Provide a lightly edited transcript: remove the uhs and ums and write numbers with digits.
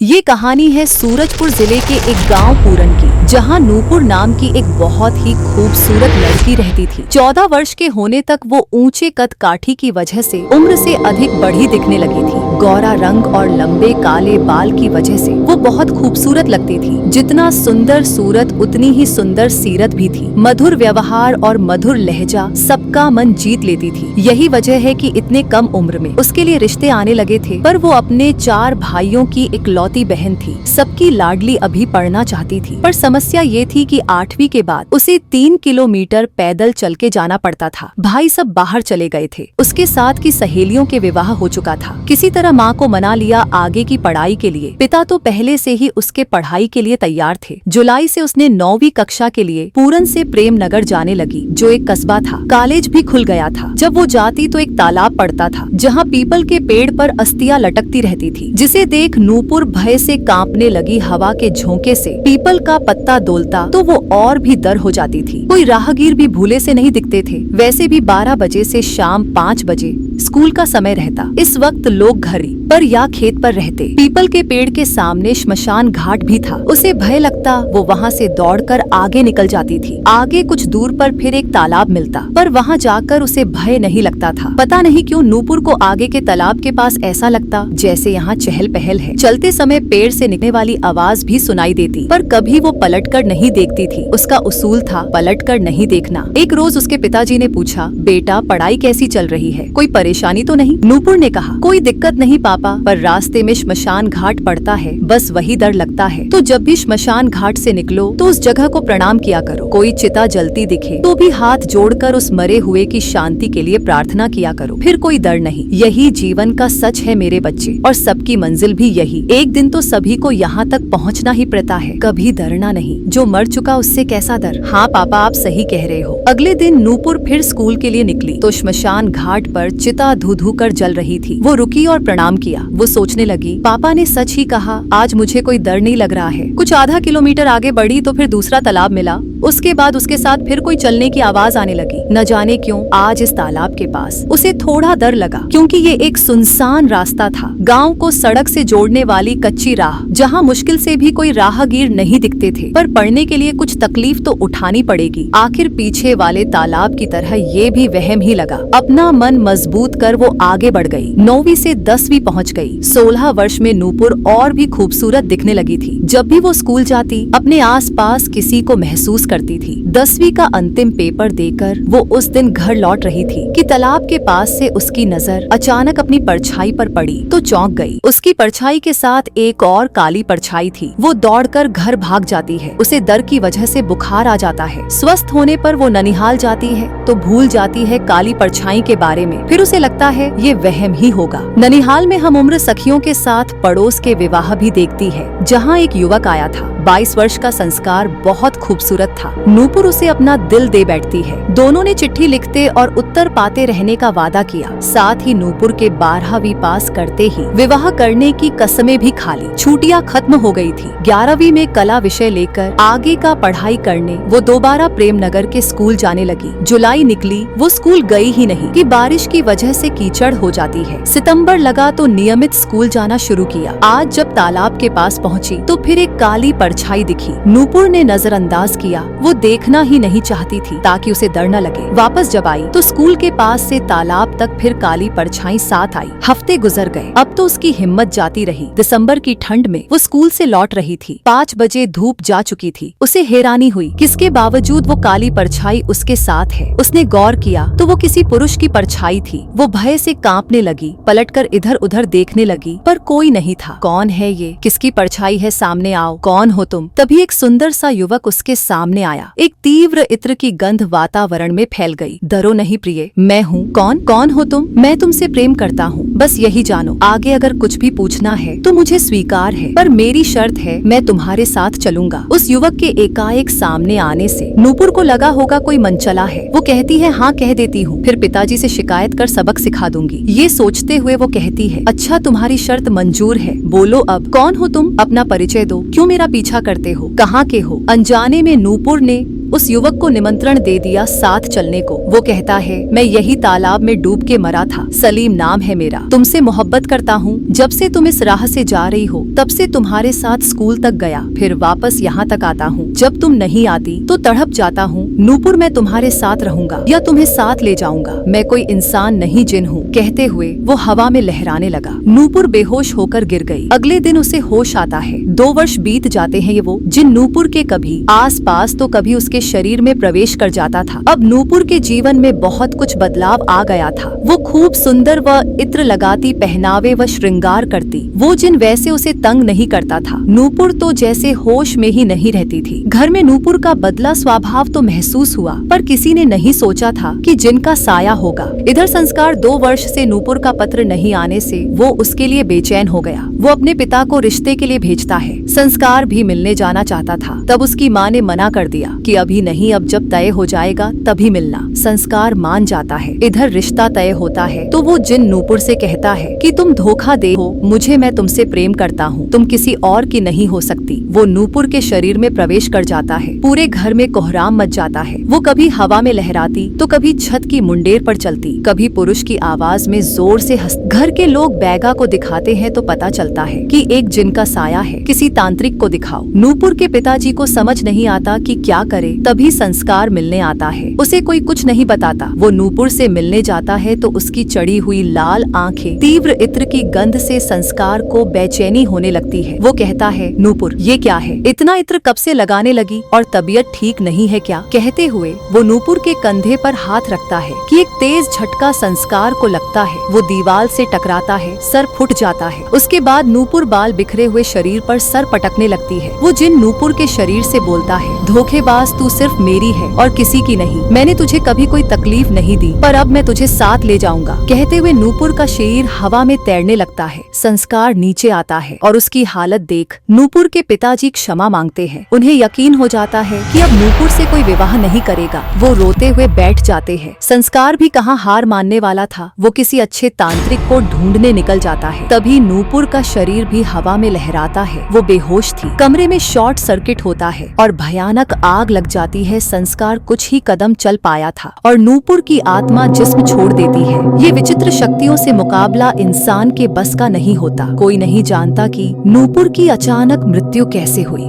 ये कहानी है सूरजपुर जिले के एक गांव पूरन की, जहां नूपुर नाम की एक बहुत ही खूबसूरत लड़की रहती थी। 14 वर्ष के होने तक वो ऊंचे कद काठी की वजह से उम्र से अधिक बड़ी दिखने लगी थी। गौरा रंग और लंबे काले बाल की वजह से वो बहुत खूबसूरत लगती थी। जितना सुंदर सूरत उतनी ही सुंदर सीरत भी थी। मधुर व्यवहार और मधुर लहजा सबका मन जीत लेती थी। यही वजह है कि इतने कम उम्र में उसके लिए रिश्ते आने लगे थे। पर वो अपने 4 भाइयों की इकलौती बहन थी। सबकी लाडली अभी पढ़ना चाहती थी, पर समस्या ये थी कि 8वीं के बाद उसे 3 किलोमीटर पैदल चल के जाना पड़ता था। भाई सब बाहर चले गए थे। उसके साथ की सहेलियों के विवाह हो चुका था। किसी तरह माँ को मना लिया आगे की पढ़ाई के लिए। पिता तो पहले से ही उसके पढ़ाई के लिए तैयार थे। जुलाई से उसने 9वीं कक्षा के लिए पूरन से प्रेम नगर जाने लगी, जो एक कस्बा था। कॉलेज भी खुल गया था। जब वो जाती तो एक तालाब पड़ता था, जहाँ पीपल के पेड़ पर अस्थियां लटकती रहती थी, जिसे देख नूपुर भय से कांपने लगी। हवा के झोंके से पीपल का पत्ता डोलता तो वो और भी डर हो जाती थी। कोई राहगीर भी भूले से नहीं दिखते थे। वैसे भी 12 बजे से शाम 5 बजे स्कूल का समय रहता। इस वक्त लोग घर पर या खेत पर रहते। पीपल के पेड़ के सामने श्मशान घाट भी था। उसे भय लगता, वो वहाँ से दौड़कर आगे निकल जाती थी। आगे कुछ दूर पर फिर एक तालाब मिलता, पर वहाँ जाकर उसे भय नहीं लगता था। पता नहीं क्यों नूपुर को आगे के तालाब के पास ऐसा लगता जैसे यहाँ चहल पहल है। चलते समय पेड़ से निकलने वाली आवाज भी सुनाई देती, पर कभी वो पलटकर नहीं देखती थी। उसका उसूल था पलटकर नहीं देखना। एक रोज उसके पिताजी ने पूछा, बेटा पढ़ाई कैसी चल रही है, कोई परेशानी तो नहीं? नूपुर ने कहा, कोई दिक्कत नहीं पापा, पर रास्ते में श्मशान घाट पड़ता है, बस वही डर लगता है। तो जब भी श्मशान घाट से निकलो तो उस जगह को प्रणाम किया करो। कोई चिता जलती दिखे तो भी हाथ जोड़कर उस मरे हुए की शांति के लिए प्रार्थना किया करो। फिर कोई डर नहीं। यही जीवन का सच है मेरे बच्चे, और सबकी मंजिल भी यही। एक दिन तो सभी को यहाँ तक पहुँचना ही पड़ता है। कभी डरना नहीं, जो मर चुका उससे कैसा डर। हाँ पापा आप सही कह रहे हो। अगले दिन नूपुर फिर स्कूल के लिए निकली तो श्मशान घाट पर चिता धू धू कर जल रही थी। वो रुकी और प्रणाम किया। वो सोचने लगी, पापा ने सच ही कहा, आज मुझे कोई डर नहीं लग रहा है। कुछ आधा किलोमीटर आगे बढ़ी तो फिर दूसरा तालाब मिला। उसके बाद उसके साथ फिर कोई चलने की आवाज आने लगी। न जाने क्यों आज इस तालाब के पास उसे थोड़ा डर लगा, क्योंकि ये एक सुनसान रास्ता था। गांव को सड़क से जोड़ने वाली कच्ची राह, जहां मुश्किल से भी कोई राहगीर नहीं दिखते थे। पर पढ़ने के लिए कुछ तकलीफ तो उठानी पड़ेगी। आखिर पीछे वाले तालाब की तरह ये भी वहम ही लगा। अपना मन मजबूत कर वो आगे बढ़ गई। 9वीं से 10वीं पहुँच गई। 16 वर्ष में नूपुर और भी खूबसूरत दिखने लगी थी। जब भी वो स्कूल जाती अपने आसपास किसी को महसूस करती थी। 10वीं का अंतिम पेपर देकर वो उस दिन घर लौट रही थी कि तालाब के पास से उसकी नजर अचानक अपनी परछाई पर पड़ी तो चौंक गई। उसकी परछाई के साथ एक और काली परछाई थी। वो दौड़कर घर भाग जाती है। उसे डर की वजह से बुखार आ जाता है। स्वस्थ होने पर वो ननिहाल जाती है तो भूल जाती है काली परछाई के बारे में। फिर उसे लगता है ये वहम ही होगा। ननिहाल में हम उम्र सखियों के साथ पड़ोस के विवाह भी देखती है, जहाँ एक युवक आया था। 22 वर्ष का संस्कार बहुत खूबसूरत था। नूपुर उसे अपना दिल दे बैठती है। दोनों ने चिट्ठी लिखते और उत्तर पाते रहने का वादा किया। साथ ही नूपुर के 12वीं पास करते ही विवाह करने की कसमें भी खा ली। छुट्टियां खत्म हो गई थी। 11वीं में कला विषय लेकर आगे का पढ़ाई करने वो दोबारा प्रेम नगर के स्कूल जाने लगी। जुलाई निकली, वो स्कूल गई ही नहीं कि बारिश की वजह से कीचड़ हो जाती है। सितंबर लगा तो नियमित स्कूल जाना शुरू किया। आज जब तालाब के पास पहुंची तो फिर एक काली परछाई दिखी। नूपुर ने नजरअंदाज किया। वो देखना ही नहीं चाहती थी ताकि उसे डर न लगे। वापस जब आई तो स्कूल के पास से तालाब तक फिर काली परछाई साथ आई। हफ्ते गुजर गए। अब तो उसकी हिम्मत जाती रही। दिसंबर की ठंड में वो स्कूल से लौट रही थी। 5 बजे धूप जा चुकी थी। उसे हैरानी हुई किसके बावजूद वो काली परछाई उसके साथ है। उसने गौर किया तो वो किसी पुरुष की परछाई थी। वो भय से कांपने लगी। पलटकर इधर उधर देखने लगी, पर कोई नहीं था। कौन है ये? किसकी परछाई है? सामने आओ, कौन हो तुम? तभी एक सुंदर सा युवक उसके सामने आया। एक तीव्र इत्र की गंध वातावरण में फैल गई। डरो नहीं प्रिय, मैं हूँ। कौन हो तुम? मैं तुमसे प्रेम करता हूँ, बस यही जानो। आगे अगर कुछ भी पूछना है तो मुझे स्वीकार है, पर मेरी शर्त है, मैं तुम्हारे साथ चलूंगा। उस युवक के एकाएक सामने आने से नूपुर को लगा होगा कोई मनचला है। वो कहती है, हाँ कह देती हूँ, फिर पिताजी से शिकायत कर सबक सिखा दूंगी। ये सोचते हुए वो कहती है, अच्छा तुम्हारी शर्त मंजूर है, बोलो अब कौन हो तुम? अपना परिचय दो। क्यों मेरा पीछा करते हो? कहाँ के हो? अनजाने में नूपुर ने उस युवक को निमंत्रण दे दिया साथ चलने को। वो कहता है, मैं यही तालाब में डूब के मरा था, सलीम नाम है मेरा, तुमसे मोहब्बत करता हूँ। जब से तुम इस राह से जा रही हो तब से तुम्हारे साथ स्कूल तक गया, फिर वापस यहाँ तक आता हूँ। जब तुम नहीं आती तो तड़प जाता हूँ। नूपुर मैं तुम्हारे साथ रहूंगा या तुम्हें साथ ले जाऊंगा, मैं कोई इंसान नहीं जिन हूँ। कहते हुए वो हवा में लहराने लगा। नूपुर बेहोश होकर गिर गई। अगले दिन उसे होश आता है। 2 वर्ष बीत जाते हैं। ये वो जिन नूपुर के कभी आस पास तो कभी उसके शरीर में प्रवेश कर जाता था, अब नूपुर के जीवन में बहुत कुछ बदलाव आ गया था। वो खूब सुंदर व इत्र लगाती, पहनावे व श्रृंगार करती। वो जिन वैसे उसे तंग नहीं करता था। नूपुर तो जैसे होश में ही नहीं रहती थी। घर में नूपुर का बदला स्वभाव तो महसूस हुआ, पर किसी ने नहीं सोचा था कि जिन का साया होगा। इधर संस्कार 2 वर्ष से नूपुर का पत्र नहीं आने से वो उसके लिए बेचैन हो गया। वो अपने पिता को रिश्ते के लिए भेजता है। संस्कार भी मिलने जाना चाहता था, तब उसकी माँ ने मना कर दिया कि अभी नहीं, अब जब तय हो जाएगा तभी मिलना। संस्कार मान जाता है। इधर रिश्ता तय होता है तो वो जिन नूपुर से कहता है कि तुम धोखा दे हो मुझे, मैं तुमसे प्रेम करता हूँ, तुम किसी और की नहीं हो सकती। वो नूपुर के शरीर में प्रवेश कर जाता है। पूरे घर में कोहराम मच जाता है। वो कभी हवा में लहराती तो कभी छत की मुंडेर पर चलती, कभी पुरुष की आवाज में जोर से हंस। घर के लोग बैगा को दिखाते हैं तो पता चलता है कि एक जिन का साया है, किसी तांत्रिक को दिखाओ। नूपुर के पिताजी को समझ नहीं आता कि क्या करे। तभी संस्कार मिलने आता है। उसे कोई कुछ नहीं बताता। वो नूपुर से मिलने जाता है तो उसकी चढ़ी हुई लाल आंखें, तीव्र इत्र की गंध से संस्कार को बेचैनी होने लगती है। वो कहता है, नूपुर ये क्या है, इतना इत्र कब से लगाने लगी और तबीयत ठीक नहीं है क्या? कहते हुए वो नूपुर के कंधे पर हाथ रखता है कि एक तेज झटका संस्कार को लगता है। वो दीवार से टकराता है, सर फुट जाता है। उसके बाद नूपुर बाल बिखरे हुए शरीर पर सर पटकने लगती है। वो जिन नूपुर के शरीर से बोलता है, धोखेबाज तू सिर्फ मेरी है और किसी की नहीं। मैंने तुझे कभी कोई तकलीफ नहीं दी, पर अब मैं तुझे साथ ले जाऊंगा। कहते हुए नूपुर का शरीर हवा में तैरने लगता है। संस्कार नीचे आता है और उसकी हालत देख नूपुर के पिताजी क्षमा मांगते हैं। उन्हें यकीन हो जाता है कि अब नूपुर से कोई विवाह नहीं करेगा। वो रोते हुए बैठ जाते हैं। संस्कार भी कहाँ हार मानने वाला था। वो किसी अच्छे तांत्रिक को ढूंढने निकल जाता है। तभी नूपुर का शरीर भी हवा में लहराता है। वो बेहोश थी। कमरे में शॉर्ट सर्किट होता है और भयानक आग लग जाती है। संस्कार कुछ ही कदम चल पाया था और नूपुर की आत्मा जिस्म छोड़ देती है। ये विचित्र शक्तियों से मुकाबला इंसान के बस का नहीं होता। कोई नहीं जानता कि नूपुर की अचानक मृत्यु कैसे हुई।